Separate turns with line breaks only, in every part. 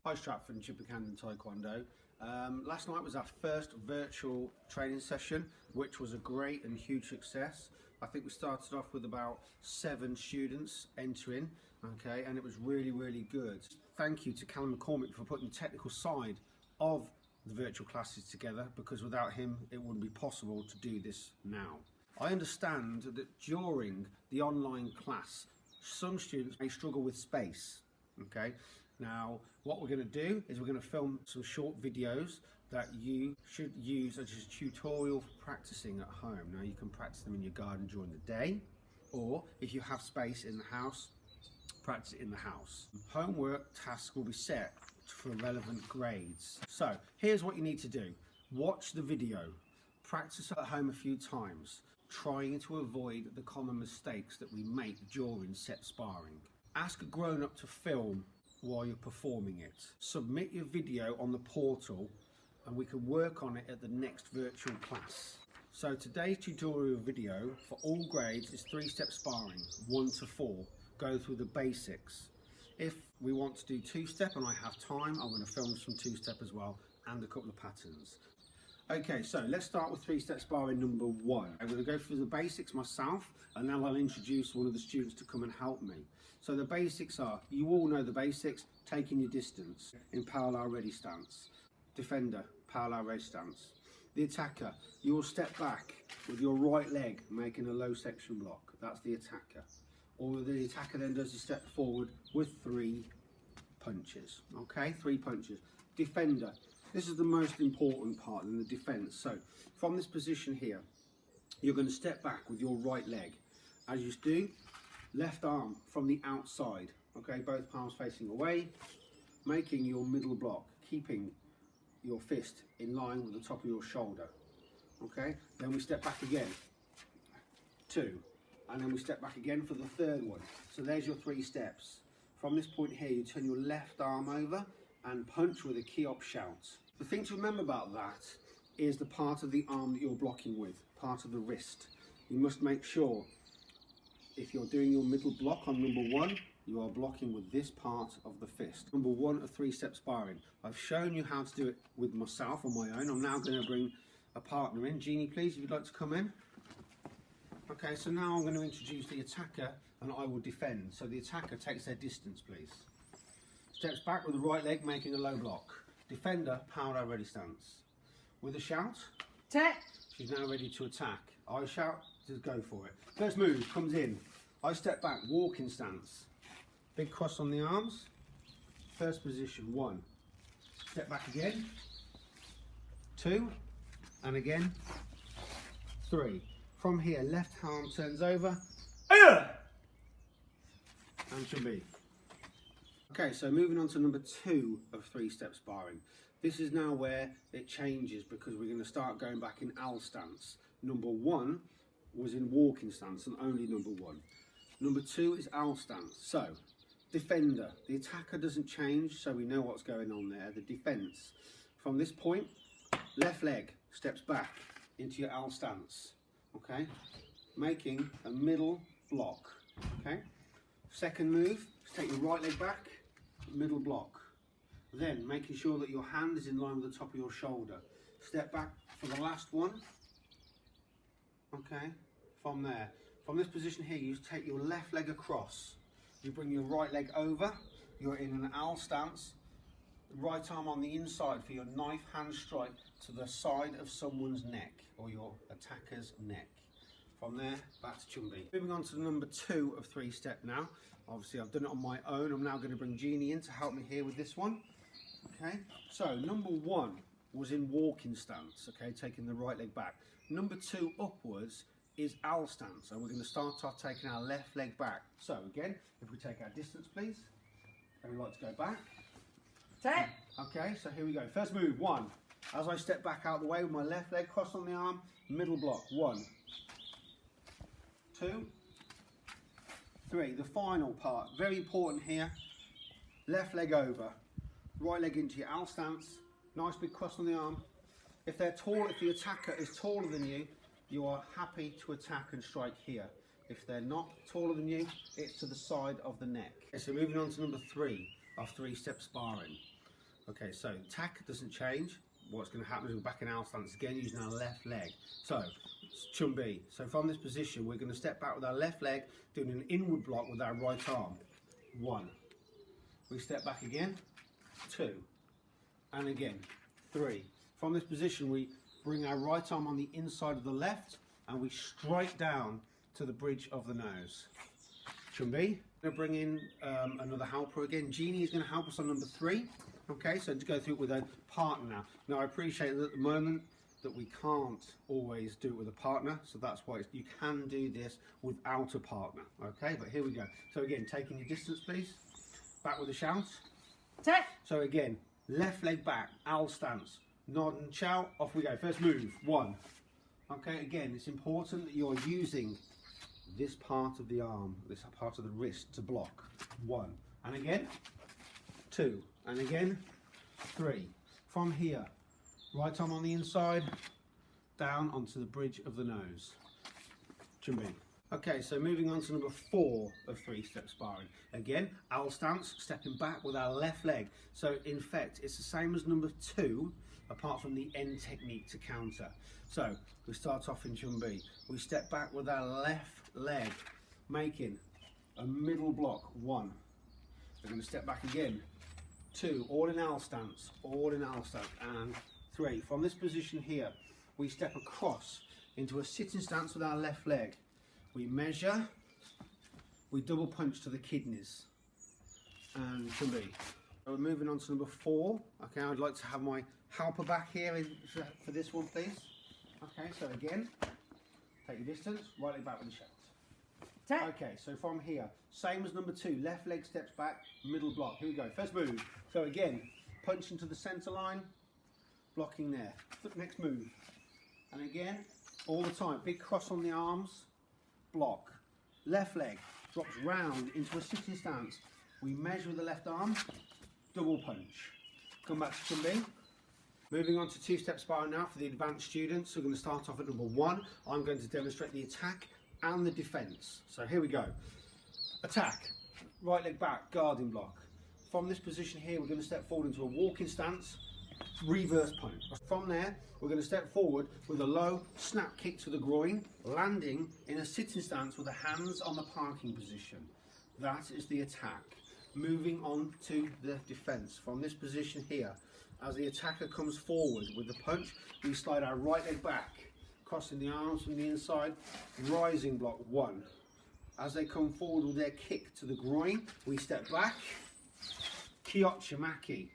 Hi Stratford and Chipper Camden Taekwondo. Last night was our first virtual training session, which was a great and huge success. I think we started off with about 7 students entering, okay, and it was really good. Thank you to Callum McCormick for putting the technical side of the virtual classes together, because without him it wouldn't be possible to do this now. I understand that during the online class some students may struggle with space, okay. Now, what we're going to do is we're going to film some short videos that you should use as a tutorial for practicing at home. Now, you can practice them in your garden during the day, or if you have space in the house, practice it in the house. Homework tasks will be set for relevant grades. So, here's what you need to do. Watch the video. Practice at home a few times, trying to avoid the common mistakes that we make during set sparring. Ask a grown-up to film while you're performing it. Submit your video on the portal and we can work on it at the next virtual class. So today's tutorial video for all grades is 3-step sparring, 1 to 4. Go through the basics. If we want to do 2-step and I have time, I'm going to film some 2-step as well and a couple of patterns. Okay, so let's start with 3-step sparring number 1. I'm going to go through the basics myself and then I'll introduce one of the students to come and help me. So the basics are, you all know the basics: taking your distance in parallel ready stance. Defender, parallel ready stance. The attacker, you will step back with your right leg making a low section block. That's the attacker. Or the attacker then does a step forward with 3 punches. Okay, 3 punches. Defender, this is the most important part in the defense. So from this position here, you're going to step back with your right leg. As you do, left arm from the outside, okay, both palms facing away, making your middle block, keeping your fist in line with the top of your shoulder, okay. Then we step back again, 2, and then we step back again for the 3rd one. So there's your 3 steps. From this point here, you turn your left arm over and punch with a key-op shout. The thing to remember about that is the part of the arm that you're blocking with, part of the wrist. You must make sure, if you're doing your middle block on number 1, you are blocking with this part of the fist. Number 1 of 3-step sparring. I've shown you how to do it with myself on my own. I'm now going to bring a partner in. Jeannie, please, if you'd like to come in. Okay, so now I'm going to introduce the attacker and I will defend. So the attacker takes their distance, please. Steps back with the right leg making a low block. Defender, parallel ready stance. With a shout.
Attack.
She's now ready to attack. I shout to go for it. First move comes in. I step back, walking stance. Big cross on the arms. First position, 1. Step back again. 2. And again. 3. From here, left arm turns over. And she'll be. Okay, so moving on to number 2 of 3-step sparring. This is now where it changes because we're going to start going back in L stance. Number 1 was in walking stance and only number 1. Number 2 is L stance. So, defender, the attacker doesn't change, so we know what's going on there. The defense. From this point, left leg steps back into your L stance. Okay, making a middle block. Okay, second move, take your right leg back, middle block. Then making sure that your hand is in line with the top of your shoulder. Step back for the last one. Okay, from there. From this position here, you take your left leg across. You bring your right leg over. You're in an L stance. Right arm on the inside for your knife hand strike to the side of someone's neck or your attacker's neck. From there, back to Chumbi. Moving on to number 2 of 3-step now. Obviously, I've done it on my own. I'm now going to bring Jeannie in to help me here with this one. Okay, so number 1 was in walking stance, okay, taking the right leg back. Number 2 upwards is L stance, and we're going to start off taking our left leg back. So again, if we take our distance, please, and we like to go back.
Attack.
Okay, so here we go. First move, 1. As I step back out of the way with my left leg crossed on the arm, middle block, 1, 2, 3. The final part, very important here. Left leg over, right leg into your L stance, nice big cross on the arm. If they're tall, if the attacker is taller than you are happy to attack and strike here. If they're not taller than you, it's to the side of the neck. Okay, so moving on to number 3 of 3-step sparring. Okay, so tack doesn't change. What's going to happen is we're back in our stance again using our left leg. So, chumbi. So from this position, we're going to step back with our left leg, doing an inward block with our right arm. 1. We step back again. 2. And again. 3. From this position, we bring our right arm on the inside of the left, and we strike down to the bridge of the nose. Chumbi. We're going to bring in another helper again. Jeannie is going to help us on number 3. Okay, so to go through it with a partner now. Now I appreciate that at the moment that we can't always do it with a partner, so that's why you can do this without a partner. Okay, but here we go. So again, taking your distance please. Back with a shout.
Take.
So again, left leg back, owl stance. Nod and shout, off we go. First move, 1. Okay, again, it's important that you're using this part of the arm, this part of the wrist to block. 1. And again, 2. And again, 3. From here, right arm on the inside, down onto the bridge of the nose. Chumbi. Okay, so moving on to number 4 of 3-step sparring. Again, owl stance, stepping back with our left leg. So in fact, it's the same as number 2, apart from the end technique to counter. So we start off in Chumbi. We step back with our left leg, making a middle block. 1. We're going to step back again. 2, all in owl stance, and 3. From this position here, we step across into a sitting stance with our left leg. We measure, we double punch to the kidneys, and Chumbi. So we're moving on to number 4. Okay, I'd like to have my helper back here for this one, please. Okay, so again, take your distance, right leg back with a shout. Okay, so from here, same as number 2, left leg steps back, middle block. Here we go, first move. So again, punch into the centre line, blocking there. Next move. And again, all the time, big cross on the arms, block. Left leg drops round into a sitting stance. We measure with the left arm, double punch. Come back to Chumbi. Moving on to 2-step sparring now for the advanced students. We're going to start off at number 1. I'm going to demonstrate the attack and the defence. So here we go. Attack, right leg back, guarding block. From this position here, we're going to step forward into a walking stance, reverse punch. From there, we're going to step forward with a low snap kick to the groin, landing in a sitting stance with the hands on the parking position. That is the attack. Moving on to the defence. From this position here, as the attacker comes forward with the punch, we slide our right leg back, crossing the arms from the inside, rising block. 1. As they come forward with their kick to the groin, we step back, Kyochi Maki.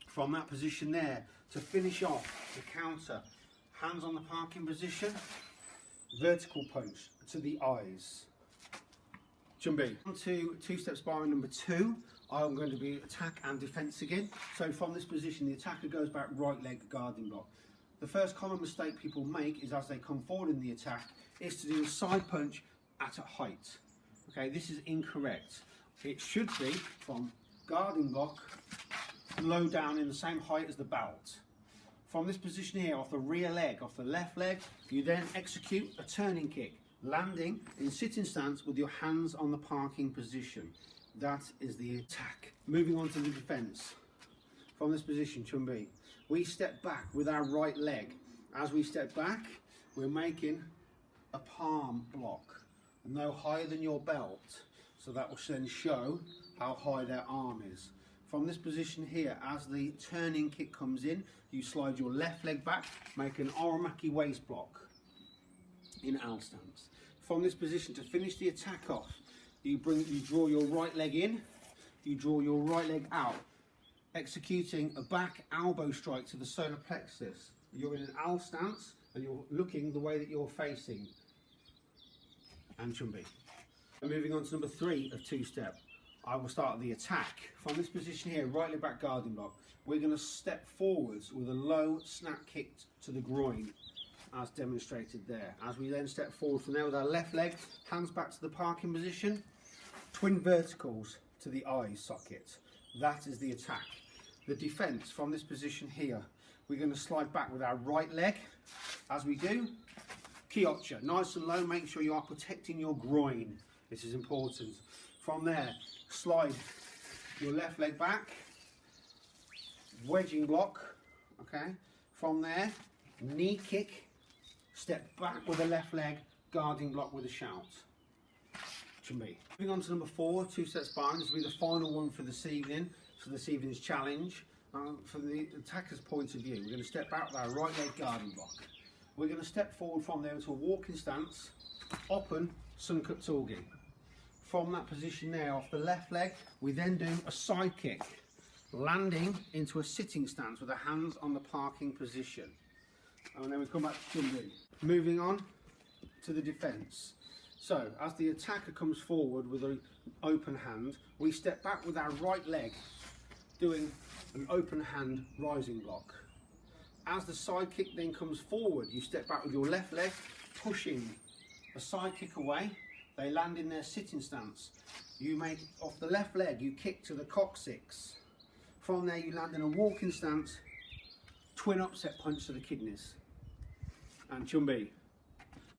From that position there, to finish off the counter, hands on the parking position, vertical punch to the eyes. Chumbi. On to 2-step sparring number 2. I'm going to be attack and defence again. So from this position, the attacker goes back, right leg guarding block. The first common mistake people make is as they come forward in the attack is to do a side punch at a height. Okay, this is incorrect. It should be from guarding block, low down in the same height as the belt. From this position here, off the rear leg, off the left leg, you then execute a turning kick, landing in sitting stance with your hands on the parking position. That is the attack. Moving on to the defence. From this position, Chumbi, we step back with our right leg. As we step back, we're making a palm block, no higher than your belt. So that will then show how high their arm is. From this position here, as the turning kick comes in, you slide your left leg back, make an Oromaki waist block in owl stance. From this position, to finish the attack off, you draw your right leg in, you draw your right leg out, executing a back elbow strike to the solar plexus. You're in an owl stance and you're looking the way that you're facing. And Chumbi. Moving on to number 3 of 2-step. I will start the attack. From this position here, right leg back guarding block, we're going to step forwards with a low snap kick to the groin, as demonstrated there. As we then step forward from there with our left leg, hands back to the parking position, twin verticals to the eye socket. That is the attack. The defence from this position here, we're going to slide back with our right leg. As we do, Kyochi, nice and low, make sure you are protecting your groin. This is important. From there, slide your left leg back, wedging block, okay? From there, knee kick, step back with the left leg, guarding block with a shout. To me. Moving on to number 4, 2 sets sparring. This will be the final one for this evening, for this evening's challenge. From the attacker's point of view, we're going to step back with our right leg guarding block. We're going to step forward from there into a walking stance, open Suncut Torgi. From that position there, off the left leg, we then do a side kick, landing into a sitting stance with the hands on the parking position. And then we come back to Chumbi. Moving on to the defence. So, as the attacker comes forward with an open hand, we step back with our right leg, doing an open hand rising block. As the side kick then comes forward, you step back with your left leg, pushing a side kick away. They land in their sitting stance. You make, off the left leg, you kick to the coccyx. From there, you land in a walking stance, twin upset punch to the kidneys. And Chumbi.